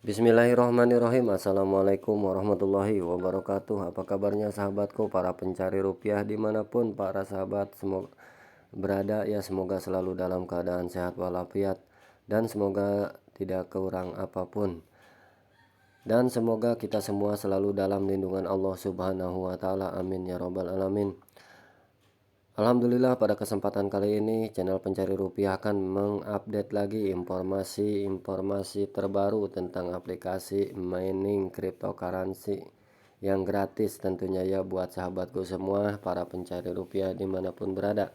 Bismillahirrahmanirrahim. Assalamualaikum warahmatullahi wabarakatuh. Apa kabarnya sahabatku, para pencari rupiah dimanapun para sahabat semoga berada ya, semoga selalu dalam keadaan sehat walafiat dan semoga tidak kurang apapun, dan semoga kita semua selalu dalam lindungan Allah Subhanahu wa Ta'ala. Amin ya Robbal 'Alamin. Alhamdulillah, pada kesempatan kali ini channel Pencari Rupiah akan mengupdate lagi informasi terbaru tentang aplikasi mining cryptocurrency yang gratis tentunya ya, buat sahabatku semua para pencari rupiah dimanapun berada.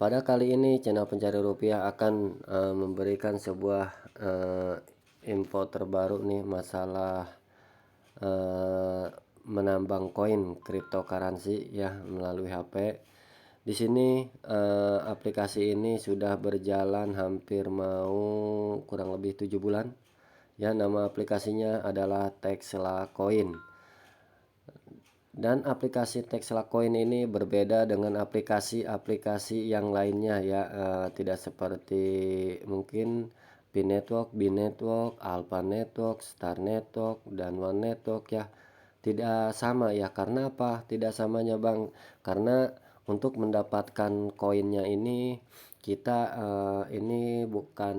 Pada kali ini channel Pencari Rupiah akan memberikan sebuah info terbaru nih, masalah menambang koin cryptocurrency ya melalui HP. Di sini aplikasi ini sudah berjalan hampir mau kurang lebih 7 bulan. Ya, nama aplikasinya adalah Texla Coin. Dan aplikasi Texla Coin ini berbeda dengan aplikasi-aplikasi yang lainnya ya, tidak seperti mungkin Binetwork, Alpha Network, Star Network, dan One Network ya. Tidak sama ya. Karena apa tidak samanya Bang? Karena untuk mendapatkan koinnya ini kita ini bukan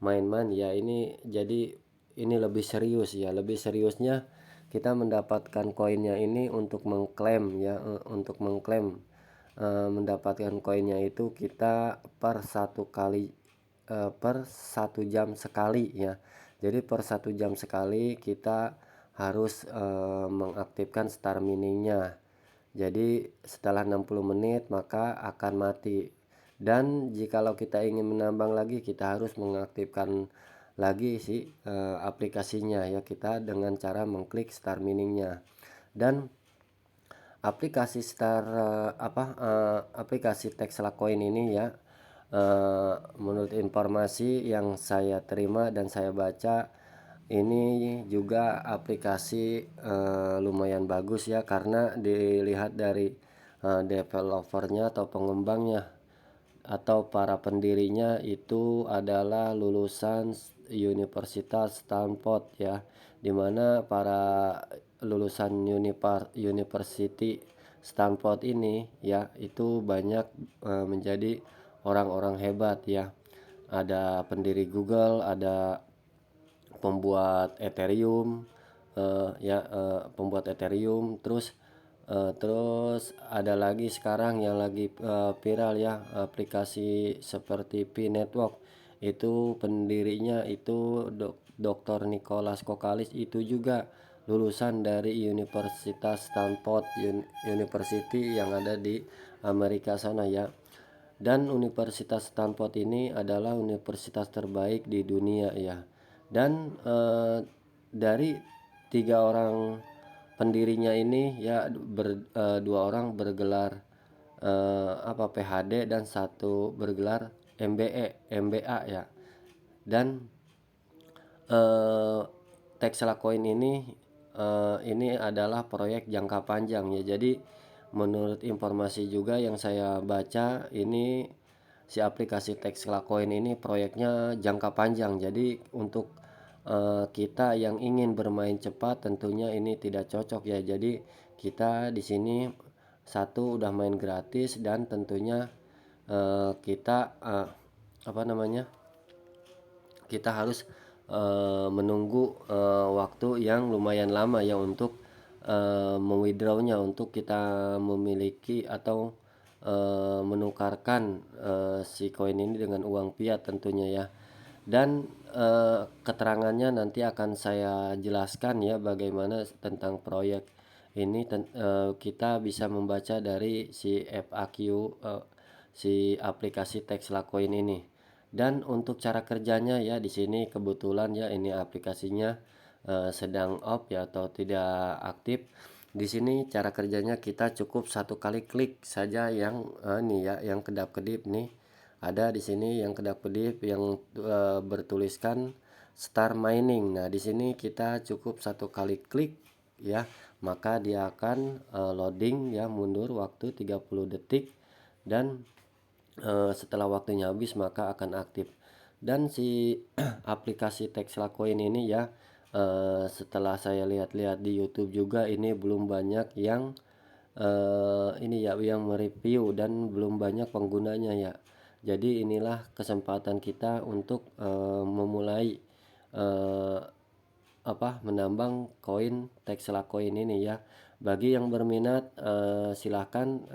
main-main ya, ini jadi ini lebih serius ya. Lebih seriusnya kita mendapatkan koinnya ini untuk mengklaim ya, untuk mengklaim mendapatkan koinnya itu kita per 1 jam sekali ya. Jadi per 1 jam sekali kita harus mengaktifkan star miningnya. Jadi setelah 60 menit maka akan mati. Dan jikalau kita ingin menambang lagi, kita harus mengaktifkan lagi si aplikasinya ya, kita dengan cara mengklik star miningnya. Dan aplikasi aplikasi Texla Coin ini ya, menurut informasi yang saya terima dan saya baca, ini juga aplikasi lumayan bagus ya, karena dilihat dari developernya atau pengembangnya atau para pendirinya itu adalah lulusan Universitas Stanford ya, dimana para lulusan University Stanford ini ya itu banyak menjadi orang-orang hebat ya. Ada pendiri Google, ada pembuat Ethereum pembuat Ethereum, terus ada lagi sekarang yang lagi viral ya, aplikasi seperti P-Network. Itu pendirinya itu Dr. Nicholas Kokalis, itu juga lulusan dari Universitas Stanford University yang ada di Amerika sana ya. Dan Universitas Stanford ini adalah universitas terbaik di dunia ya. Dan dari 3 orang pendirinya ini ya, 2 orang bergelar PhD dan 1 bergelar MBA ya. Dan Texla Coin ini adalah proyek jangka panjang ya. Jadi menurut informasi juga yang saya baca, ini si aplikasi Texla Coin ini proyeknya jangka panjang. Jadi untuk kita yang ingin bermain cepat tentunya ini tidak cocok ya. Jadi kita di sini satu udah main gratis, dan tentunya kita kita harus menunggu waktu yang lumayan lama ya untuk mewithdrawnya, untuk kita memiliki atau menukarkan si koin ini dengan uang fiat tentunya ya. Dan keterangannya nanti akan saya jelaskan ya, bagaimana tentang proyek ini. Kita bisa membaca dari si FAQ si aplikasi Texla Coin ini. Dan untuk cara kerjanya ya, di sini kebetulan ya ini aplikasinya sedang off ya, atau tidak aktif. Di sini cara kerjanya kita cukup 1 kali klik saja yang ini ya, yang kedap-kedip nih. Ada di sini yang kedap-kedip yang bertuliskan Star Mining. Nah, di sini kita cukup 1 kali klik ya, maka dia akan loading ya, mundur waktu 30 detik, dan setelah waktunya habis maka akan aktif. Dan si aplikasi Tesla Coin ini ya, setelah saya lihat-lihat di YouTube juga ini belum banyak yang ini ya yang mereview dan belum banyak penggunanya ya. Jadi inilah kesempatan kita untuk memulai eh, menambang koin Tesla Coin ini ya. Bagi yang berminat silahkan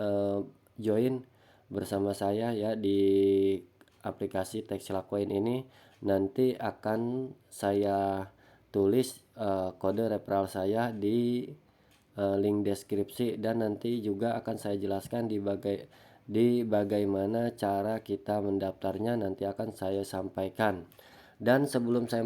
join bersama saya ya di aplikasi Tesla Coin ini. Nanti akan saya tulis kode referral saya di link deskripsi, dan nanti juga akan saya jelaskan di bagaimana cara kita mendaftarnya, nanti akan saya sampaikan. Dan sebelum saya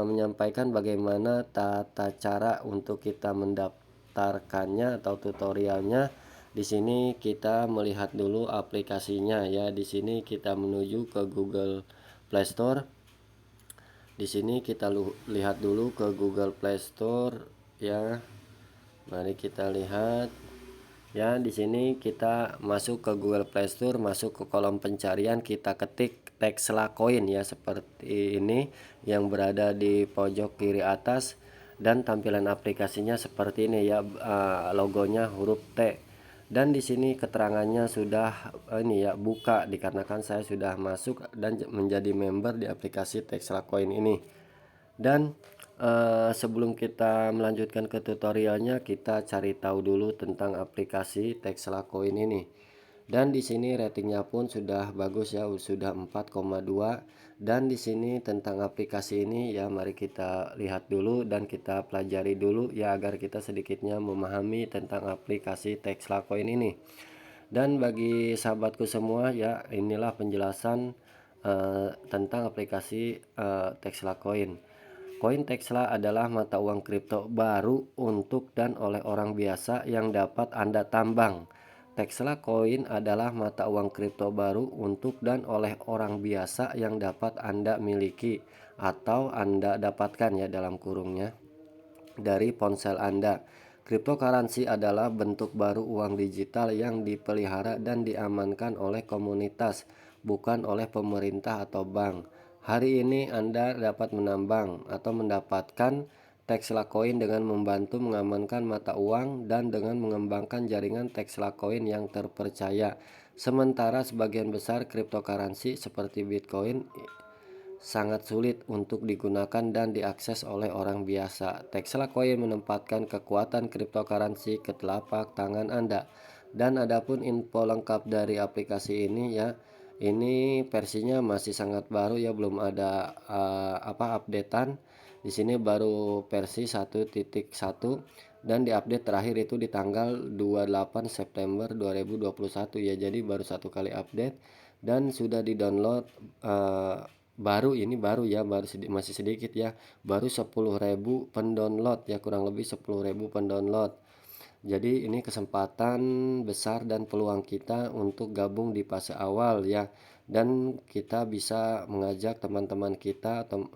menyampaikan bagaimana tata cara untuk kita mendaftarkannya atau tutorialnya, di sini kita melihat dulu aplikasinya ya. Di sini kita menuju ke Google Play Store. Di sini kita lihat dulu ke Google Play Store ya. Mari kita lihat ya. Di sini kita masuk ke Google Play Store, masuk ke kolom pencarian, kita ketik Tesla Coin ya, seperti ini yang berada di pojok kiri atas, dan tampilan aplikasinya seperti ini ya, logonya huruf T. Dan di sini keterangannya sudah ini ya, buka, dikarenakan saya sudah masuk dan menjadi member di aplikasi Tesla Coin ini. Dan sebelum kita melanjutkan ke tutorialnya, kita cari tahu dulu tentang aplikasi Tesla Coin ini. Dan di sini ratingnya pun sudah bagus ya, sudah 4,2. Dan di sini tentang aplikasi ini ya, mari kita lihat dulu dan kita pelajari dulu ya, agar kita sedikitnya memahami tentang aplikasi Tesla Coin ini. Dan bagi sahabatku semua ya, inilah penjelasan tentang aplikasi Tesla Coin. Koin Tesla adalah mata uang kripto baru untuk dan oleh orang biasa yang dapat Anda tambang. Tesla Coin adalah mata uang kripto baru untuk dan oleh orang biasa yang dapat Anda miliki atau Anda dapatkan ya, dalam kurungnya, dari ponsel Anda. Cryptocurrency adalah bentuk baru uang digital yang dipelihara dan diamankan oleh komunitas, bukan oleh pemerintah atau bank. Hari ini Anda dapat menambang atau mendapatkan Tesla Coin dengan membantu mengamankan mata uang dan dengan mengembangkan jaringan Tesla Coin yang terpercaya. Sementara sebagian besar cryptocurrency seperti Bitcoin sangat sulit untuk digunakan dan diakses oleh orang biasa. Tesla Coin menempatkan kekuatan cryptocurrency ke telapak tangan Anda. Dan adapun info lengkap dari aplikasi ini ya, ini versinya masih sangat baru ya, belum ada updatean. Di sini baru versi 1.1 dan diupdate terakhir itu di tanggal 28 September 2021 ya. Jadi baru satu kali update dan sudah di-download baru ya, masih sedikit ya, baru 10.000 pendownload ya, kurang lebih 10.000 pendownload. Jadi ini kesempatan besar dan peluang kita untuk gabung di fase awal ya, dan kita bisa mengajak teman-teman kita atau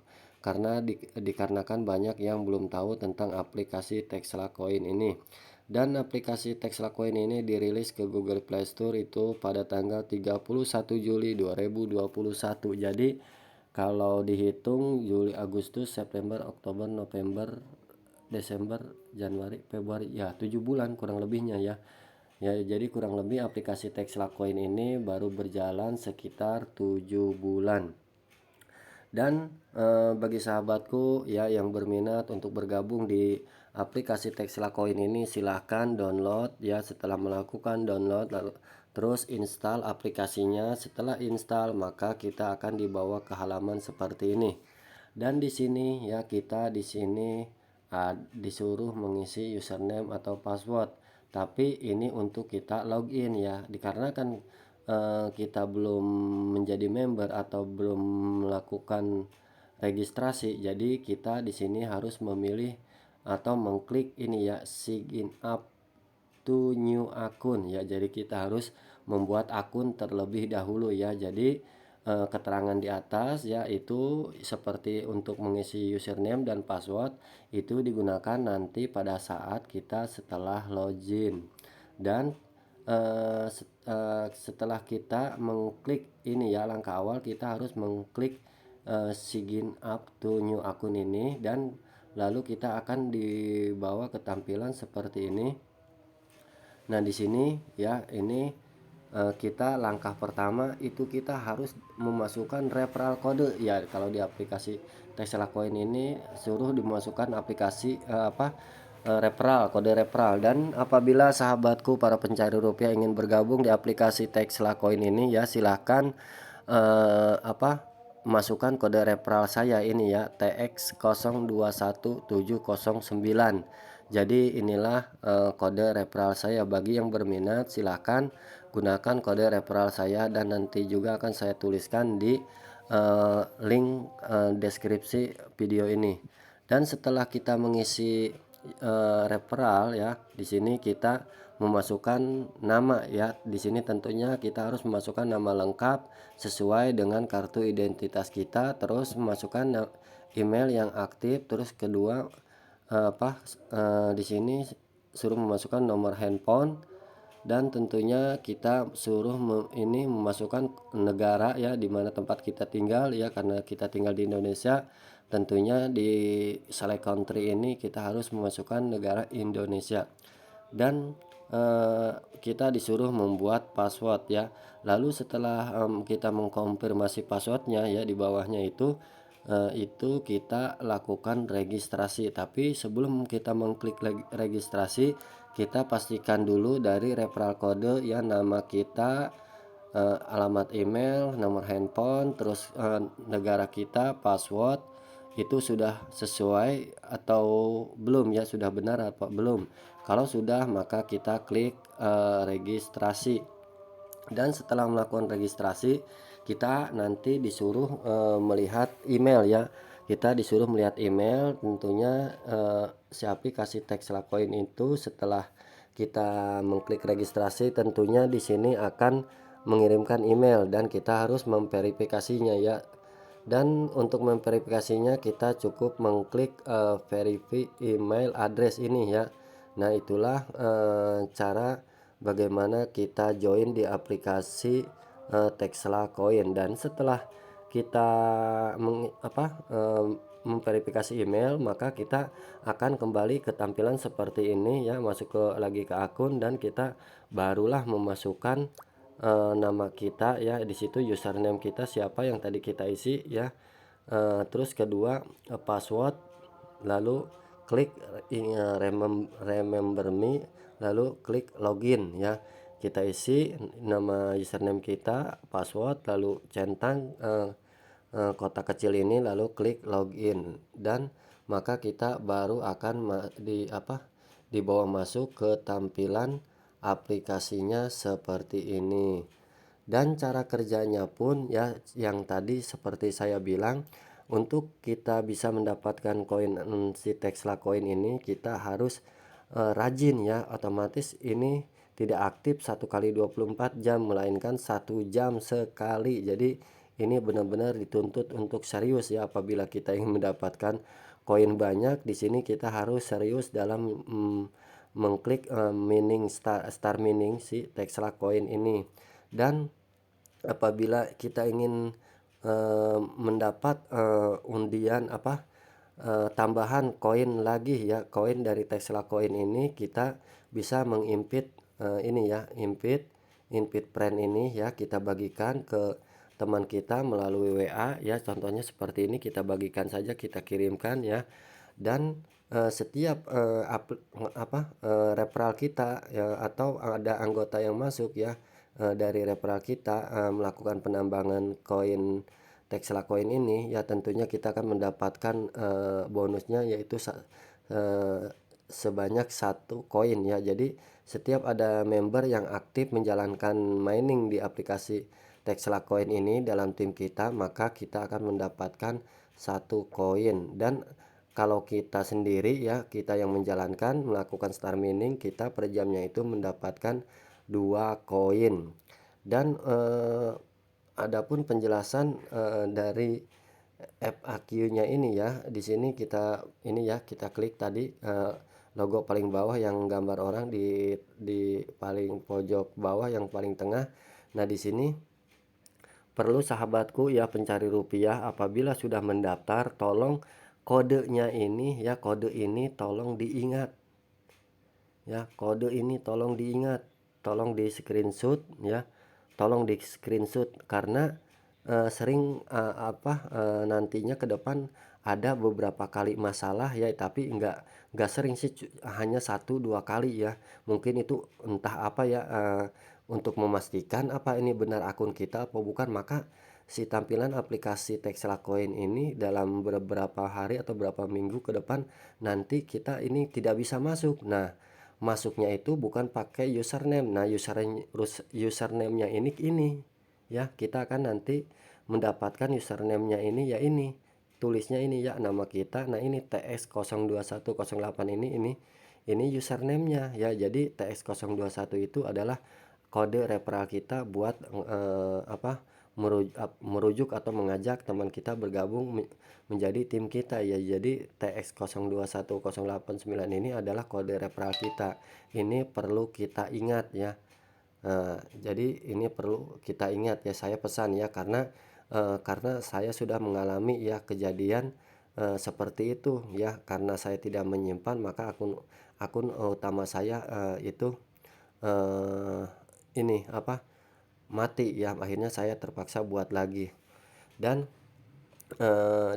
karena dikarenakan banyak yang belum tahu tentang aplikasi Tesla Coin ini. Dan aplikasi Tesla Coin ini dirilis ke Google Play Store itu pada tanggal 31 Juli 2021. Jadi kalau dihitung Juli, Agustus, September, Oktober, November, Desember, Januari, Februari, ya 7 bulan kurang lebihnya ya. Ya, jadi kurang lebih aplikasi Tesla Coin ini baru berjalan sekitar 7 bulan. Dan bagi sahabatku ya yang berminat untuk bergabung di aplikasi Tesla Coin ini, silahkan download ya. Setelah melakukan download, lalu terus install aplikasinya. Setelah install, maka kita akan dibawa ke halaman seperti ini. Dan di sini ya, kita di sini disuruh mengisi username atau password. Tapi ini untuk kita login ya, dikarenakan kita belum menjadi member atau belum melakukan registrasi, jadi kita di sini harus memilih atau mengklik ini ya, sign up to new akun ya. Jadi kita harus membuat akun terlebih dahulu ya. Jadi keterangan di atas ya, itu seperti untuk mengisi username dan password itu digunakan nanti pada saat kita setelah login. Dan setelah kita mengklik ini ya, langkah awal kita harus mengklik sign up to new akun ini, dan lalu kita akan dibawa ke tampilan seperti ini. Nah, di sini ya, ini kita langkah pertama itu kita harus memasukkan referral kode ya. Kalau di aplikasi Tesla Coin ini suruh dimasukkan aplikasi referral, kode referral. Dan apabila sahabatku para pencari rupiah ingin bergabung di aplikasi Tesla Coin ini ya, silahkan masukkan kode referral saya ini ya, TX021709. Jadi inilah kode referral saya. Bagi yang berminat silahkan gunakan kode referral saya, dan nanti juga akan saya tuliskan di link deskripsi video ini. Dan setelah kita mengisi referral ya, di sini kita memasukkan nama ya. Di sini tentunya kita harus memasukkan nama lengkap sesuai dengan kartu identitas kita, terus memasukkan email yang aktif, terus kedua di sini suruh memasukkan nomor handphone, dan tentunya kita suruh ini memasukkan negara ya, di mana tempat kita tinggal ya, karena kita tinggal di Indonesia. Tentunya di select country ini kita harus memasukkan negara Indonesia, dan kita disuruh membuat password ya. Lalu setelah kita mengkonfirmasi passwordnya ya, di bawahnya itu kita lakukan registrasi. Tapi sebelum kita mengklik registrasi, kita pastikan dulu dari referral kode ya, nama kita, alamat email, nomor handphone, terus negara kita, password itu sudah sesuai atau belum ya, sudah benar apa belum. Kalau sudah, maka kita klik registrasi. Dan setelah melakukan registrasi, kita nanti disuruh melihat email ya. Kita disuruh melihat email. Tentunya si aplikasi Tesla Coin itu setelah kita mengklik registrasi, tentunya di sini akan mengirimkan email dan kita harus memverifikasinya ya. Dan untuk memverifikasinya kita cukup mengklik verify email address ini ya. Nah, itulah cara bagaimana kita join di aplikasi Tesla Coin. Dan setelah kita memverifikasi email, maka kita akan kembali ke tampilan seperti ini ya, masuk lagi ke akun, dan kita barulah memasukkan nama kita ya. Di situ username kita siapa yang tadi kita isi ya. Terus kedua password, lalu klik remember me, lalu klik login ya. Kita isi nama username kita, password, lalu centang kotak kecil ini, lalu klik login, dan maka kita baru akan dibawa masuk ke tampilan aplikasinya seperti ini. Dan cara kerjanya pun ya, yang tadi seperti saya bilang, untuk kita bisa mendapatkan koin si Tesla Coin ini, kita harus rajin ya. Otomatis ini tidak aktif 1 kali 24 jam, melainkan 1 jam sekali. Jadi ini benar-benar dituntut untuk serius ya. Apabila kita ingin mendapatkan koin banyak, di sini kita harus serius dalam mengklik mining star mining si Tesla Coin ini. Dan apabila kita ingin mendapat undian tambahan koin lagi ya, koin dari Tesla Coin ini, kita bisa mengimpit ini ya, invite friend ini ya, kita bagikan ke teman kita melalui WA ya. Contohnya seperti ini, kita bagikan saja, kita kirimkan ya. Dan setiap referral kita ya, atau ada anggota yang masuk ya, dari referral kita melakukan penambangan koin Tesla Coin ini ya, tentunya kita akan mendapatkan bonusnya, yaitu sebanyak 1 koin ya. Jadi setiap ada member yang aktif menjalankan mining di aplikasi Tesla Coin ini dalam tim kita, maka kita akan mendapatkan 1 koin. Dan kalau kita sendiri ya, kita yang menjalankan melakukan star mining, kita per jamnya itu mendapatkan 2 koin. Dan adapun penjelasan dari FAQ-nya ini ya, di sini kita ini ya, kita klik tadi logo paling bawah yang gambar orang di paling pojok bawah yang paling tengah. Nah, di sini perlu sahabatku ya pencari rupiah apabila sudah mendaftar tolong kodenya ini ya, kode ini tolong diingat ya, kode ini tolong diingat, tolong di-screenshot ya, tolong di-screenshot karena sering nantinya ke depan ada beberapa kali masalah ya, tapi nggak sering sih, hanya satu dua kali ya. Mungkin itu entah apa ya, untuk memastikan apa ini benar akun kita apa bukan, maka si tampilan aplikasi Tesla Coin ini dalam beberapa hari atau beberapa minggu ke depan nanti kita ini tidak bisa masuk. Nah, masuknya itu bukan pakai username. Nah, username-nya ini ya, kita akan nanti mendapatkan username-nya ini ya, ini tulisnya ini ya, nama kita. Nah, ini TX02108 ini username-nya ya. Jadi TX021 itu adalah kode referral kita buat merujuk atau mengajak teman kita bergabung menjadi tim kita ya. Jadi TX021089 ini adalah kode referral kita. Ini perlu kita ingat ya. Jadi ini perlu kita ingat ya, saya pesan ya, karena saya sudah mengalami ya kejadian seperti itu ya. Karena saya tidak menyimpan, maka akun akun utama saya itu eh, ini mati ya. Akhirnya saya terpaksa buat lagi. Dan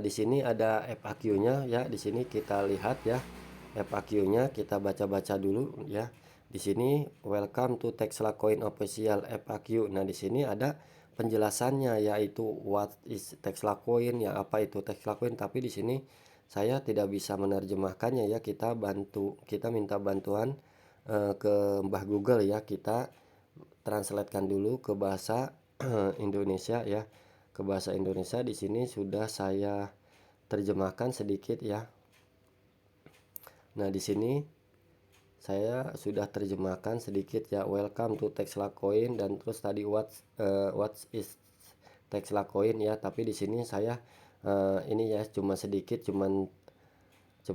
di sini ada FAQ-nya ya. Di sini kita lihat ya FAQ-nya, kita baca-baca dulu ya. Di sini welcome to Tesla Coin Official FAQ. Nah, di sini ada penjelasannya yaitu what is Tesla Coin ya, apa itu Tesla Coin, tapi di sini saya tidak bisa menerjemahkannya ya. Kita minta bantuan ke Mbah Google ya. Kita translatekan dulu ke bahasa Indonesia ya. Ke bahasa Indonesia di sini sudah saya terjemahkan sedikit ya. Nah, di sini saya sudah terjemahkan sedikit ya, welcome to Tesla Coin, dan terus tadi what is Tesla Coin ya. Tapi di sini saya ini ya cuma sedikit, cuman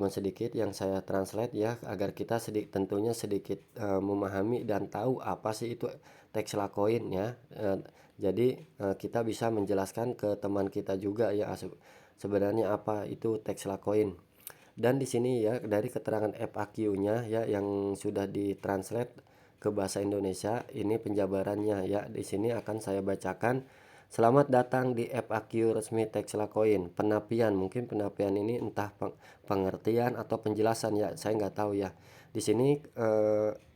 sedikit yang saya translate ya, agar kita tentunya sedikit memahami dan tahu apa sih itu Tesla Coin ya. Jadi kita bisa menjelaskan ke teman kita juga ya, sebenarnya apa itu Tesla Coin. Dan di sini ya dari keterangan FAQ-nya ya yang sudah ditranslate ke bahasa Indonesia, ini penjabarannya ya. Di sini akan saya bacakan. Selamat datang di FAQ resmi Tesla Coin. Penapian, mungkin penapian ini entah pengertian atau penjelasan ya, saya nggak tahu ya. Di sini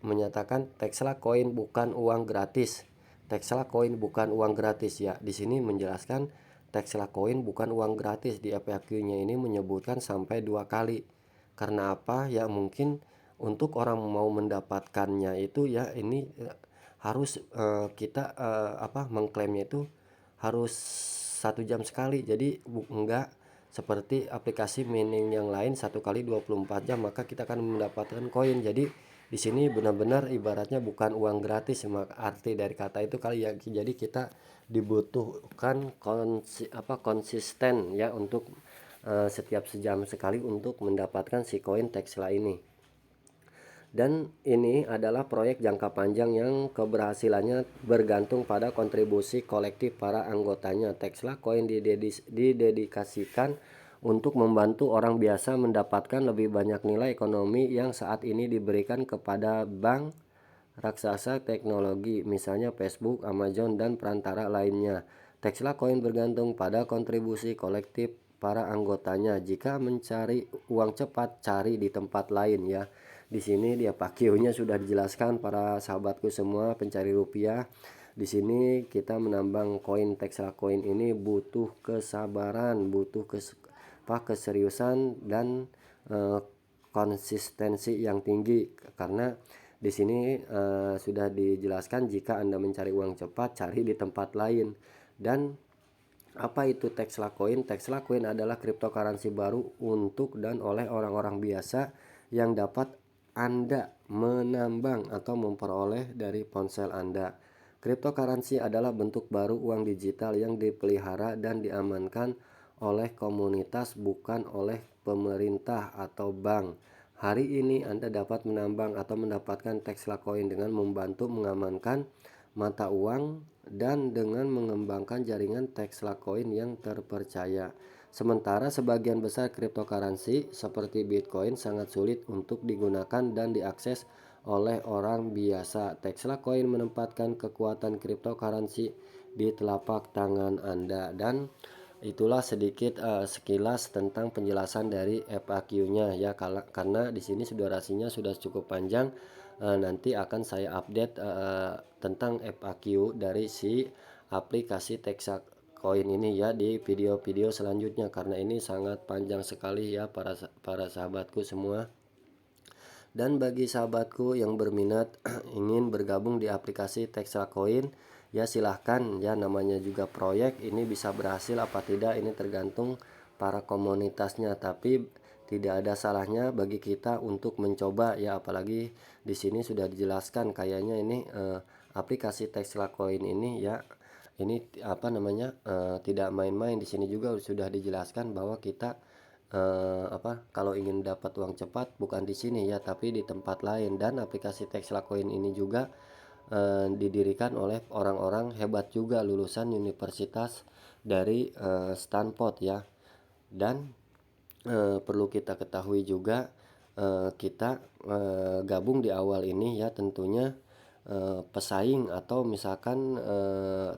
menyatakan Tesla Coin bukan uang gratis. Tesla Coin bukan uang gratis ya. Di sini menjelaskan Tesla Coin bukan uang gratis. Di FAQ-nya ini menyebutkan sampai 2 kali. Karena apa? Ya mungkin untuk orang mau mendapatkannya itu ya, ini harus kita mengklaimnya itu harus 1 jam sekali. Jadi enggak seperti aplikasi mining yang lain 1 kali 24 jam maka kita akan mendapatkan koin. Jadi di sini benar-benar ibaratnya bukan uang gratis, arti dari kata itu kali ya. Jadi kita dibutuhkan konsisten ya untuk setiap sejam sekali untuk mendapatkan si koin Tesla ini. Dan ini adalah proyek jangka panjang yang keberhasilannya bergantung pada kontribusi kolektif para anggotanya. Tesla Coin didedikasikan untuk membantu orang biasa mendapatkan lebih banyak nilai ekonomi yang saat ini diberikan kepada bank raksasa teknologi, misalnya Facebook, Amazon, dan perantara lainnya. Tesla Coin bergantung pada kontribusi kolektif para anggotanya. Jika mencari uang cepat, cari di tempat lain ya. Di sini dia FAQ-nya sudah dijelaskan para sahabatku semua pencari rupiah. Di sini kita menambang koin Tesla Coin ini butuh kesabaran, butuh keseriusan dan konsistensi yang tinggi, karena di sini sudah dijelaskan jika Anda mencari uang cepat, cari di tempat lain. Dan apa itu Tesla Coin? Tesla Coin adalah cryptocurrency baru untuk dan oleh orang-orang biasa yang dapat Anda menambang atau memperoleh dari ponsel Anda. Cryptocurrency adalah bentuk baru uang digital yang dipelihara dan diamankan oleh komunitas, bukan oleh pemerintah atau bank. Hari ini Anda dapat menambang atau mendapatkan Tesla Coin dengan membantu mengamankan mata uang dan dengan mengembangkan jaringan Tesla Coin yang terpercaya. Sementara sebagian besar cryptocurrency seperti Bitcoin sangat sulit untuk digunakan dan diakses oleh orang biasa. Tesla Coin menempatkan kekuatan cryptocurrency di telapak tangan Anda. Dan itulah sedikit sekilas tentang penjelasan dari FAQ-nya ya, karena di sini durasinya sudah cukup panjang. Nanti akan saya update tentang FAQ dari si aplikasi Texas Coin ini ya di video-video selanjutnya, karena ini sangat panjang sekali ya para sahabatku semua. Dan bagi sahabatku yang berminat ingin bergabung di aplikasi Texas Coin, ya silahkan ya, namanya juga proyek, ini bisa berhasil apa tidak ini tergantung para komunitasnya, tapi tidak ada salahnya bagi kita untuk mencoba ya, apalagi di sini sudah dijelaskan kayaknya ini aplikasi Tesla Coin ini ya, ini apa namanya tidak main-main. Di sini juga sudah dijelaskan bahwa kita kalau ingin dapat uang cepat bukan di sini ya, tapi di tempat lain. Dan aplikasi Tesla Coin ini juga didirikan oleh orang-orang hebat juga, lulusan universitas dari Stanford ya. Dan perlu kita ketahui juga, kita gabung di awal ini ya tentunya pesaing atau misalkan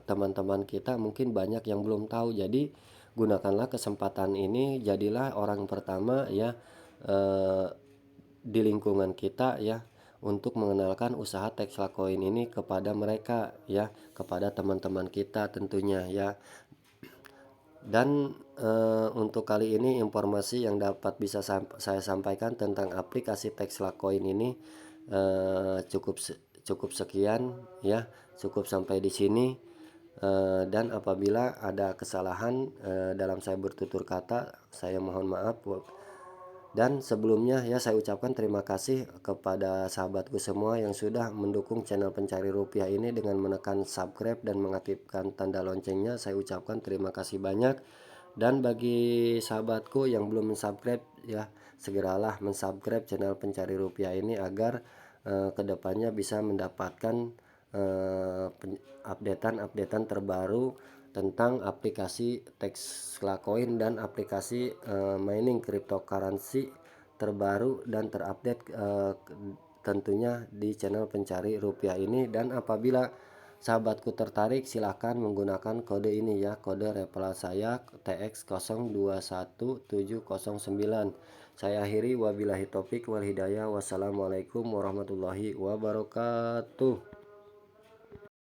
teman-teman kita mungkin banyak yang belum tahu. Jadi gunakanlah kesempatan ini, jadilah orang pertama ya eh, di lingkungan kita ya untuk mengenalkan usaha Tesla Coin ini kepada mereka ya, kepada teman-teman kita tentunya ya. Dan untuk kali ini informasi yang dapat bisa saya sampaikan tentang aplikasi Tesla Coin ini cukup sekian ya, cukup sampai di sini. Dan apabila ada kesalahan dalam saya bertutur kata, saya mohon maaf. Dan sebelumnya ya saya ucapkan terima kasih kepada sahabatku semua yang sudah mendukung channel Pencari Rupiah ini dengan menekan subscribe dan mengaktifkan tanda loncengnya. Saya ucapkan terima kasih banyak. Dan bagi sahabatku yang belum mensubscribe ya, segeralah mensubscribe channel Pencari Rupiah ini agar kedepannya bisa mendapatkan updatean terbaru tentang aplikasi Tesla Coin dan aplikasi mining cryptocurrency terbaru dan terupdate tentunya di channel Pencari Rupiah ini. Dan apabila sahabatku tertarik, silahkan menggunakan kode ini ya, kode referral saya TX021709. Saya akhiri, wabillahi taufik wal hidayah. Wassalamualaikum warahmatullahi wabarakatuh.